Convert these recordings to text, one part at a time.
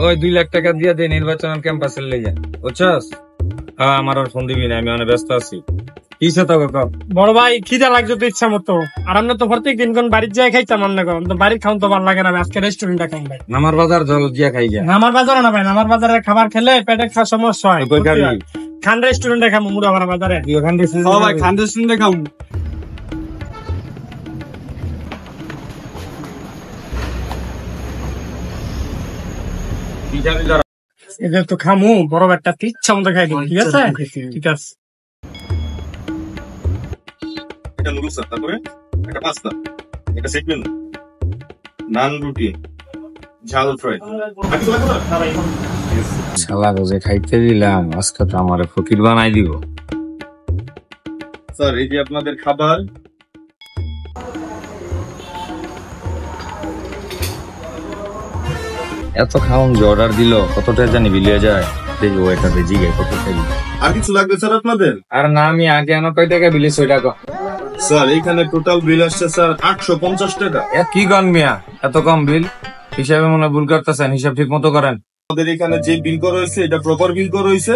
ওই 2 লাখ টাকা দিয়ে দে নির্বাচন ক্যাম্পাসের লেগে, বুঝছস? আমার আর ফোন দিবি না, আমি অনেক ব্যস্ত আছি। কিসে তো বড় ভাই খিদা লাগছে তো ইচ্ছা মতো, আর আমরা তো প্রত্যেক দিন কোন বাড়ির যাই খাইতাম, আমরা তো বাড়ির খাওয়া তো ভালো লাগে না, আজকে রেস্টুরেন্টে খাই ভাই। নামার বাজার জল দিয়া খাই যা। আমার বাজারে না ভাই, আমার বাজারে খাবার খেলে পেটের খাওয়ার সমস্যা হয়। খান রেস্টুরেন্টে খাবো মুড়াপাড়া বাজারে। ভাই খান রেস্টুরেন্টে খাবো। এদের তো খামু, বড় একটা ইচ্ছা মতো খাই দিই, ঠিক আছে? ঠিক আছে। একটা নুডলস, তারপরে একটা পাস্তা, একটা সেট মেনু, নান, রুটি, ঝাল ফ্রাই। শালা রোজে খাইতে দিলাম, আজকে তো আমার ফকির বানাই দিব। স্যার এই যে আপনাদের খাবার। এত খাওন যে অর্ডার দিল, কতটা জানি বিলিয়ে যায়? দেখি ওইটা জিগে কত টাকা। আর কিছু লাগবে স্যার আপনাদের? আর না, আমি আগে আনো কয় টাকা বিলিস ওইটা কো। স্যার এখানে টোটাল বিল আসছে স্যার 850 টাকা। কি গন মিয়া, এত কম বিল? হিসাবে মনে ভুল করতেছেন, হিসাব ঠিক মতো করেন। আমাদের এখানে যে বিল করা হয়েছে এটা প্রপার বিল করা হয়েছে,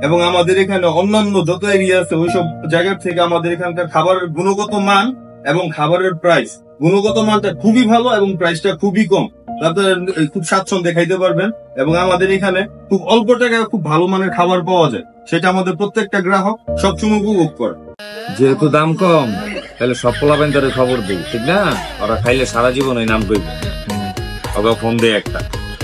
এবং আমাদের এখানে অন্যান্য যত এরিয়া আছে ওইসব জায়গার থেকে আমাদের এখানকার খাবারের গুণগত মান এবং খাবারের প্রাইস, গুণগত মানটা খুবই ভালো এবং প্রাইসটা খুবই কম। আপনারা খুব স্বাচ্ছন্দ্যে খাইতে পারবেন, এবং আমাদের এখানে খুব অল্প টাকায় খুব ভালো মানের খাবার পাওয়া যায়, সেটা আমাদের প্রত্যেকটা গ্রাহক সবসময় উপভোগ করে। যেহেতু দাম কম, তাহলে সব পোলাবেন তাদের খবর দিই, ঠিক না? ওরা খাইলে সারা জীবন ওই নাম কইবে। ওকে ফোন দে একটা।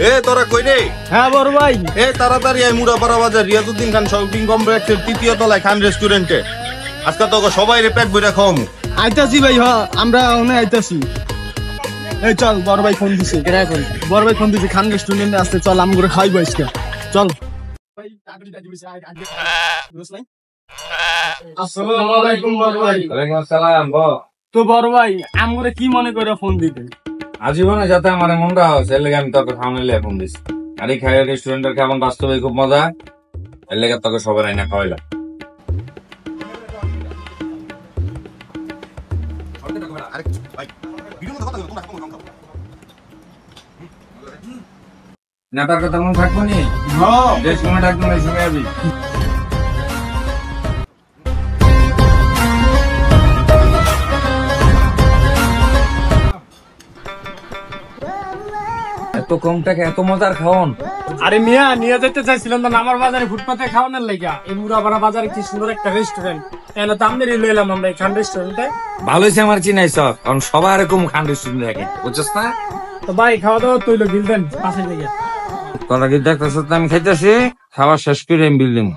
এ তোরা কই রে? হ্যাঁ বড় ভাই। এ তাড়াতাড়ি আয় মুড়াপাড়া বাজার রিয়াজউদ্দিন খান শপিং কমপ্লেক্সের 3য় তলায় খান রেস্টুরেন্টে। আজকে তোকে সবাই রে পেট ভরে খাওয়ামু। আইতাছি ভাই, হ্যাঁ আমরা ওখানে আইতাছি। এই চল, বড় ভাই ফোন দিছে। বড় ভাই ফোন দিছে, খান রেস্টুরেন্টে আসতে, চল আম করে খাইবো আজকে, চল। আসসালামু আলাইকুম বড় ভাই। ওয়ালাইকুম আসসালাম। তো বড় ভাই আম করে কি মনে করে ফোন দিতে? আজীবনে যাতে আমার মনটা হচ্ছে, এর লেগে আমি তোকে খাওয়ানো লেগে ফোন দিছি। আর এই খাইয়া রেস্টুরেন্টের খাবার বাস্তবে খুব মজা, এর লেগে তোকে সবাই আইনা খাওয়াইলাম। নেতার কথা মনে থাকবো নি? যে সময় থাকবো না, এই সময় আবি। এত কম টাকা এত মজার খাওন? আরে মিয়া নিয়ে যেতে চাইছিলাম না আমার বাজারে ফুটপাতে খাওয়ানোর লেগা। এই মুড়াপাড়া বাজারে কি সুন্দর একটা রেস্টুরেন্ট, এনে তো আমদেরই লইলাম আমরা এই খান রেস্টুরেন্টে। ভালো হয়েছে আমার চিনাইছ, কারণ সবার এরকম খান রেস্টুরেন্ট দেখে, বুঝছিস না? তো ভাই খাওয়া দাওয়া তৈল বিল দেন পাশে লেগে। তোরা কি দেখতেছ? আমি খাইতেছি, খাবার শেষ করে আমি বিল দিব।